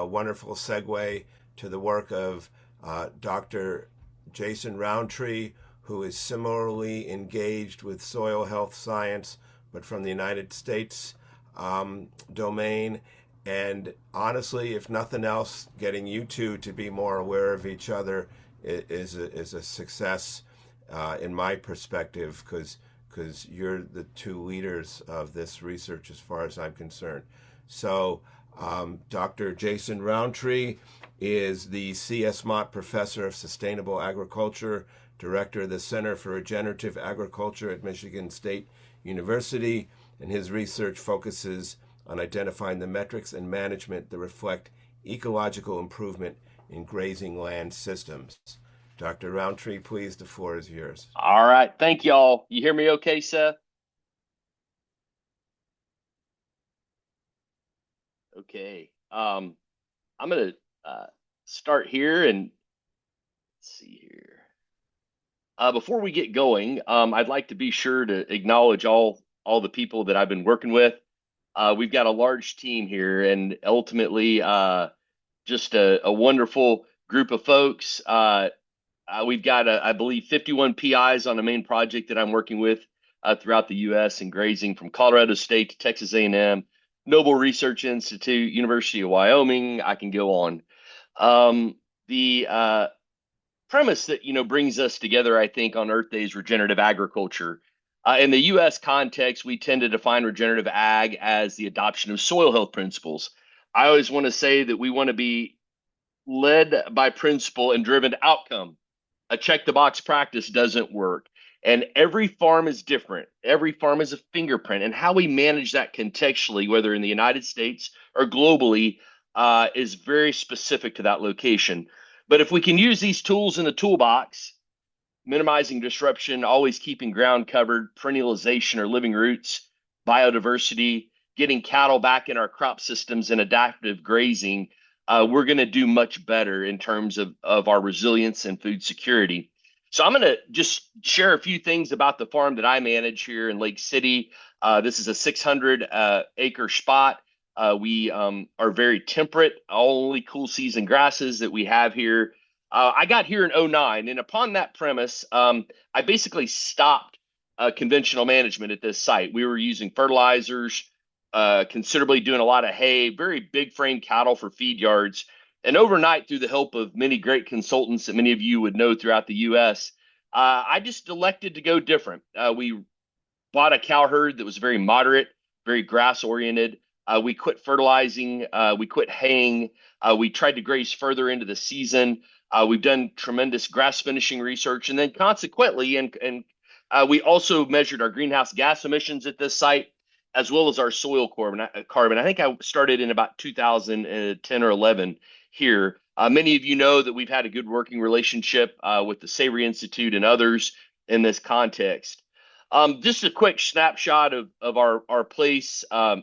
a wonderful segue to the work of Dr. Jason Rowntree, who is similarly engaged with soil health science, but from the United States domain. And honestly, if nothing else, getting you two to be more aware of each other is a success in my perspective, because you're the two leaders of this research as far as I'm concerned. So Dr. Jason Rowntree is the C.S. Mott Professor of Sustainable Agriculture, Director of the Center for Regenerative Agriculture at Michigan State University, and his research focuses on identifying the metrics and management that reflect ecological improvement in grazing land systems. Dr. Rowntree, please, the floor is yours. All right. Thank y'all. You hear me okay, Seth? Okay. I'm going to start here and let's see here. Before we get going, I'd like to be sure to acknowledge all the people that I've been working with. We've got a large team here, and ultimately, just a wonderful group of folks. We've got, I believe, 51 PIs on the main project that I'm working with throughout the U.S. and grazing from Colorado State to Texas A&M, Noble Research Institute, University of Wyoming. I can go on. The premise that brings us together, I think, on Earth Day is regenerative agriculture. In the U.S. context, we tend to define regenerative ag as the adoption of soil health principles. I always want to say that we want to be led by principle and driven to outcome. A check the box practice doesn't work. And every farm is different. Every farm is a fingerprint. And how we manage that contextually, whether in the United States or globally, is very specific to that location. But if we can use these tools in the toolbox, minimizing disruption, always keeping ground covered, perennialization or living roots, biodiversity, getting cattle back in our crop systems and adaptive grazing, we're going to do much better in terms of our resilience and food security. So I'm going to just share a few things about the farm that I manage here in Lake City. This is a 600 acre spot. We are very temperate, only cool season grasses that we have here. I got here in 2009, and upon that premise, I basically stopped conventional management at this site. We were using fertilizers, considerably doing a lot of hay, very big frame cattle for feed yards. And overnight, through the help of many great consultants that many of you would know throughout the U.S., I just elected to go different. We bought a cow herd that was very moderate, very grass oriented. We quit fertilizing. We quit haying. We tried to graze further into the season. We've done tremendous grass finishing research. And then consequently, and we also measured our greenhouse gas emissions at this site, as well as our soil carbon. I think I started in about 2010 or 11 here. Many of you know that we've had a good working relationship with the Savory Institute and others in this context. Just a quick snapshot of our place. I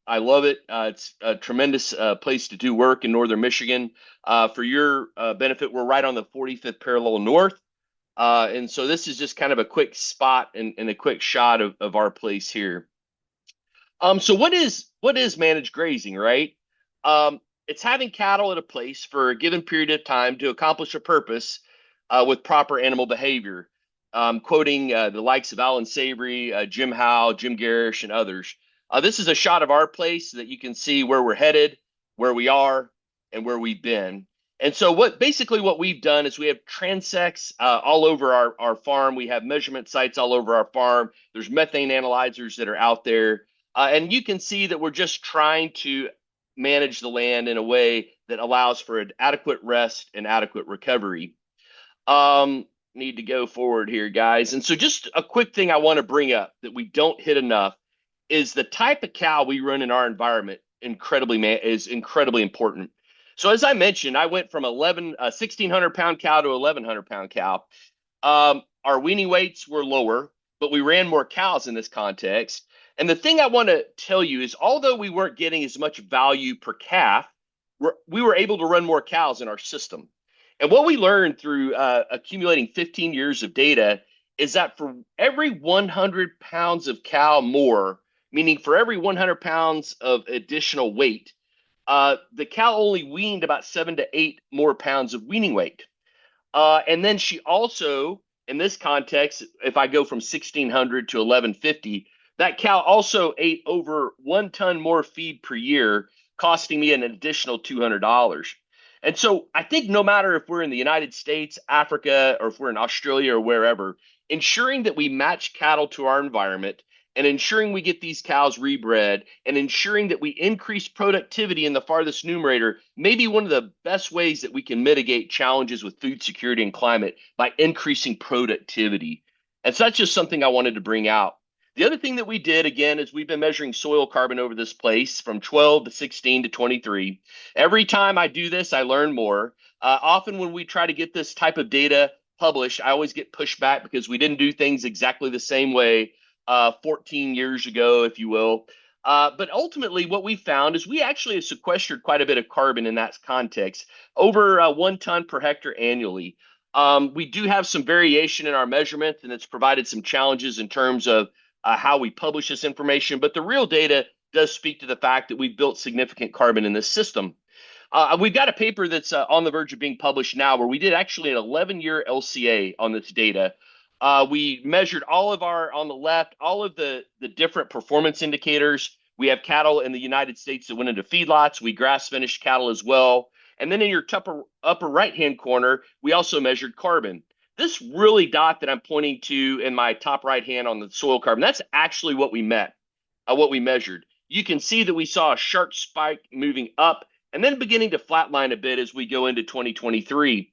love it. It's a tremendous place to do work in northern Michigan. For your benefit, we're right on the 45th parallel north. And so this is just kind of a quick spot and a quick shot of our place here. So what is managed grazing, right? It's having cattle at a place for a given period of time to accomplish a purpose with proper animal behavior. Quoting the likes of Alan Savory, Jim Howe, Jim Garish, and others. This is a shot of our place so that you can see where we're headed, where we are, and where we've been. And so what we've done is we have transects all over our farm. We have measurement sites all over our farm. There's methane analyzers that are out there. And you can see that we're just trying to manage the land in a way that allows for an adequate rest and adequate recovery. Need to go forward here, guys. And so just a quick thing I want to bring up that we don't hit enough is the type of cow we run in our environment is incredibly important. So as I mentioned, I went from 1,600 pound cow to 1,100 pound cow. Our weaning weights were lower, but we ran more cows in this context. And the thing I want to tell you is, although we weren't getting as much value per calf, we were able to run more cows in our system. And what we learned through accumulating 15 years of data is that for every 100 pounds of cow more, meaning for every 100 pounds of additional weight, the cow only weaned about 7 to 8 more pounds of weaning weight. And then she also, in this context, if I go from 1600 to 1150, that cow also ate over 1 ton more feed per year, costing me an additional $200. And so I think no matter if we're in the United States, Africa, or if we're in Australia or wherever, ensuring that we match cattle to our environment and ensuring we get these cows rebred and ensuring that we increase productivity in the farthest numerator may be one of the best ways that we can mitigate challenges with food security and climate by increasing productivity. And so that's just something I wanted to bring out. The other thing that we did, again, is we've been measuring soil carbon over this place from 12 to 16 to 23. Every time I do this, I learn more. Often when we try to get this type of data published, I always get pushed back because we didn't do things exactly the same way 14 years ago, if you will. But ultimately, what we found is we actually have sequestered quite a bit of carbon in that context, over 1 ton per hectare annually. We do have some variation in our measurements, and it's provided some challenges in terms of how we publish this information. But the real data does speak to the fact that we've built significant carbon in this system. We've got a paper that's on the verge of being published now where we did actually an 11-year LCA on this data. We measured all of our, on the left, all of the different performance indicators. We have cattle in the United States that went into feedlots. We grass finished cattle as well. And then in your upper right-hand corner, we also measured carbon. This really dot that I'm pointing to in my top right hand on the soil carbon, that's actually what we what we measured. You can see that we saw a sharp spike moving up and then beginning to flatline a bit as we go into 2023.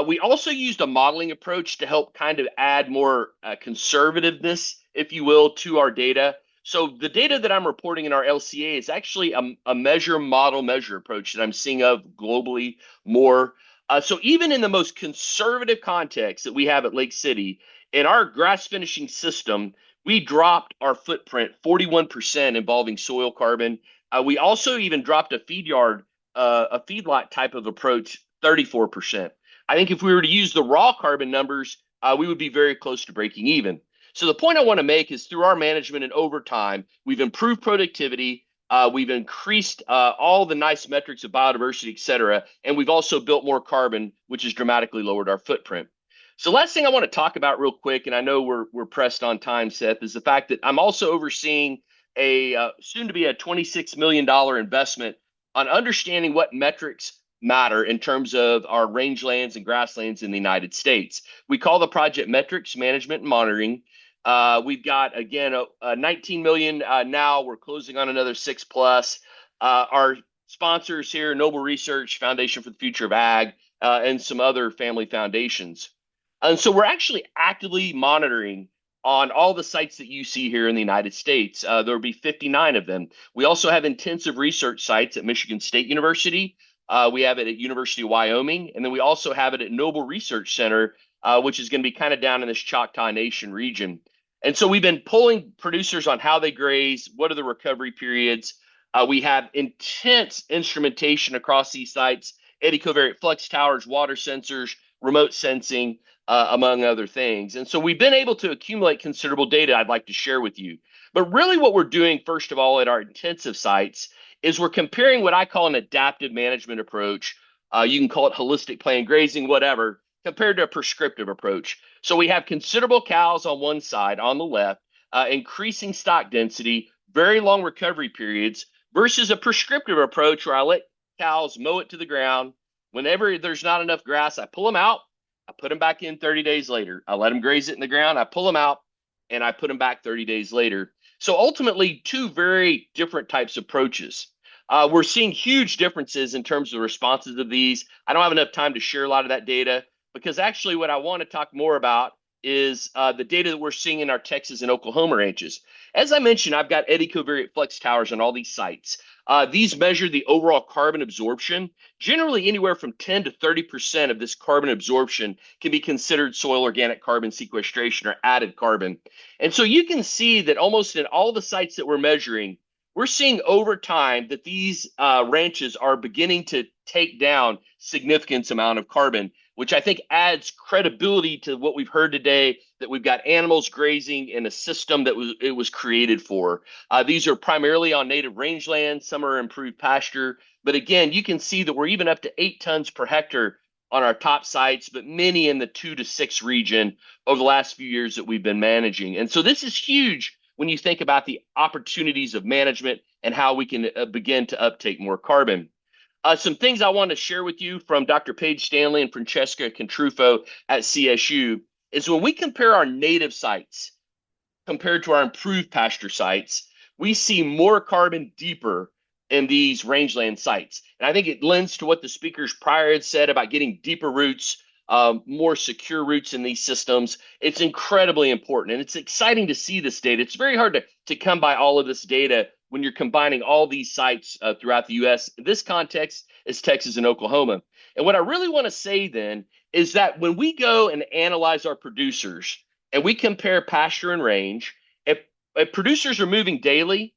We also used a modeling approach to help kind of add more conservativeness, if you will, to our data. So the data that I'm reporting in our LCA is actually a measure, model, measure approach that I'm seeing of globally more. So even in the most conservative context that we have at Lake City, in our grass finishing system, we dropped our footprint 41% involving soil carbon. We also even dropped a feedlot type of approach, 34%. I think if we were to use the raw carbon numbers, we would be very close to breaking even. So the point I want to make is through our management and over time, we've improved productivity, we've increased all the nice metrics of biodiversity, et cetera, and we've also built more carbon, which has dramatically lowered our footprint. So last thing I want to talk about real quick, and I know we're pressed on time, Seth, is the fact that I'm also overseeing a soon to be a $26 million investment on understanding what metrics matter in terms of our rangelands and grasslands in the United States. We call the project Metrics Management and Monitoring. We've got, again, 19 million now. We're closing on another 6 plus. Our sponsors here, Noble Research, Foundation for the Future of Ag, and some other family foundations. And so we're actually actively monitoring on all the sites that you see here in the United States. There will be 59 of them. We also have intensive research sites at Michigan State University. We have it at University of Wyoming, and then we also have it at Noble Research Center, which is going to be kind of down in this Choctaw Nation region. And so we've been polling producers on how they graze, what are the recovery periods. We have intense instrumentation across these sites, eddy covariate flux towers, water sensors, remote sensing, among other things. And so we've been able to accumulate considerable data I'd like to share with you. But really what we're doing, first of all, at our intensive sites is we're comparing what I call an adaptive management approach. You can call it holistic plan grazing, whatever, compared to a prescriptive approach. So we have considerable cows on one side, on the left, increasing stock density, very long recovery periods, versus a prescriptive approach where I let cows mow it to the ground. Whenever there's not enough grass, I pull them out, I put them back in 30 days later. I let them graze it in the ground, I pull them out, and I put them back 30 days later. So ultimately, two very different types of approaches. We're seeing huge differences in terms of the responses of these. I don't have enough time to share a lot of that data because actually what I want to talk more about is the data that we're seeing in our Texas and Oklahoma ranches. As I mentioned, I've got eddy covariate flux towers on all these sites. These measure the overall carbon absorption. Generally, anywhere from 10 to 30% of this carbon absorption can be considered soil organic carbon sequestration or added carbon. And so you can see that almost in all the sites that we're measuring, we're seeing over time that these ranches are beginning to take down significant amount of carbon, which I think adds credibility to what we've heard today, that we've got animals grazing in a system that was created for. These are primarily on native rangelands. Some are improved pasture, But again, you can see that we're even up to 8 tons per hectare on our top sites, but many in the 2 to 6 region over the last few years that we've been managing. And so this is huge when you think about the opportunities of management and how we can begin to uptake more carbon. Some things I want to share with you from Dr. Paige Stanley and Francesca Contrufo at CSU is when we compare our native sites compared to our improved pasture sites, we see more carbon deeper in these rangeland sites. And I think it lends to what the speakers prior had said about getting deeper roots, more secure roots in these systems. It's incredibly important. And it's exciting to see this data. It's very hard to come by all of this data when you're combining all these sites throughout the U.S. This context is Texas and Oklahoma. And what I really want to say then is that when we go and analyze our producers and we compare pasture and range, if producers are moving daily,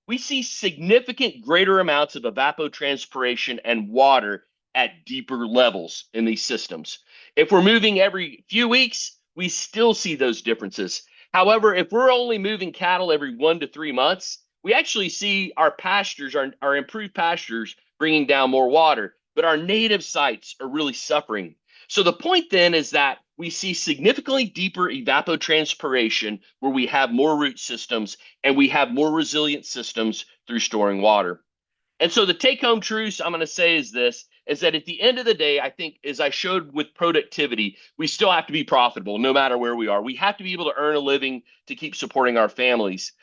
we see significant greater amounts of evapotranspiration and water at deeper levels in these systems. If we're moving every few weeks, we still see those differences. However, if we're only moving cattle every 1 to 3 months, we actually see our pastures, our improved pastures, bringing down more water, but our native sites are really suffering. So the point then is that we see significantly deeper evapotranspiration where we have more root systems and we have more resilient systems through storing water. And so the take-home truth I'm going to say is this, is that at the end of the day, I think, as I showed with productivity, we still have to be profitable no matter where we are. We have to be able to earn a living to keep supporting our families.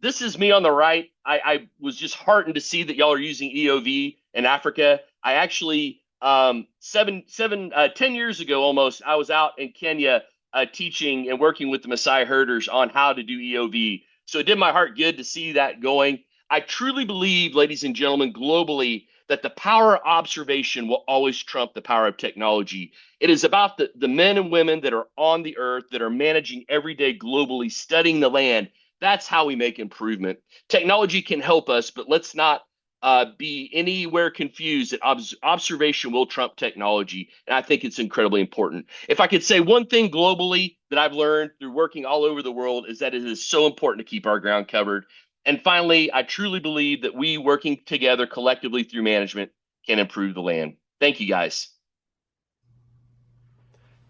This is me on the right. I was just heartened to see that y'all are using EOV in Africa. I actually 10 years ago almost, I was out in Kenya teaching and working with the Maasai herders on how to do EOV. So it did my heart good to see that going. I truly believe, ladies and gentlemen, globally, that the power of observation will always trump the power of technology. It is about the men and women that are on the earth, that are managing every day globally, studying the land. That's how we make improvement. Technology can help us, but let's not be anywhere confused that observation will trump technology. And I think it's incredibly important. If I could say one thing globally that I've learned through working all over the world is that it is so important to keep our ground covered. And finally, I truly believe that we working together collectively through management can improve the land. Thank you, guys.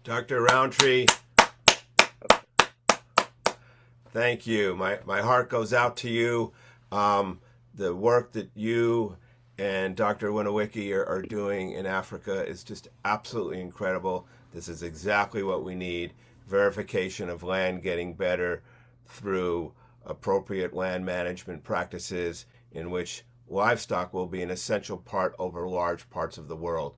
Dr. Rowntree, thank you. My heart goes out to you. The work that you and Dr. Winowicki are doing in Africa is just absolutely incredible. This is exactly what we need. Verification of land getting better through appropriate land management practices in which livestock will be an essential part over large parts of the world.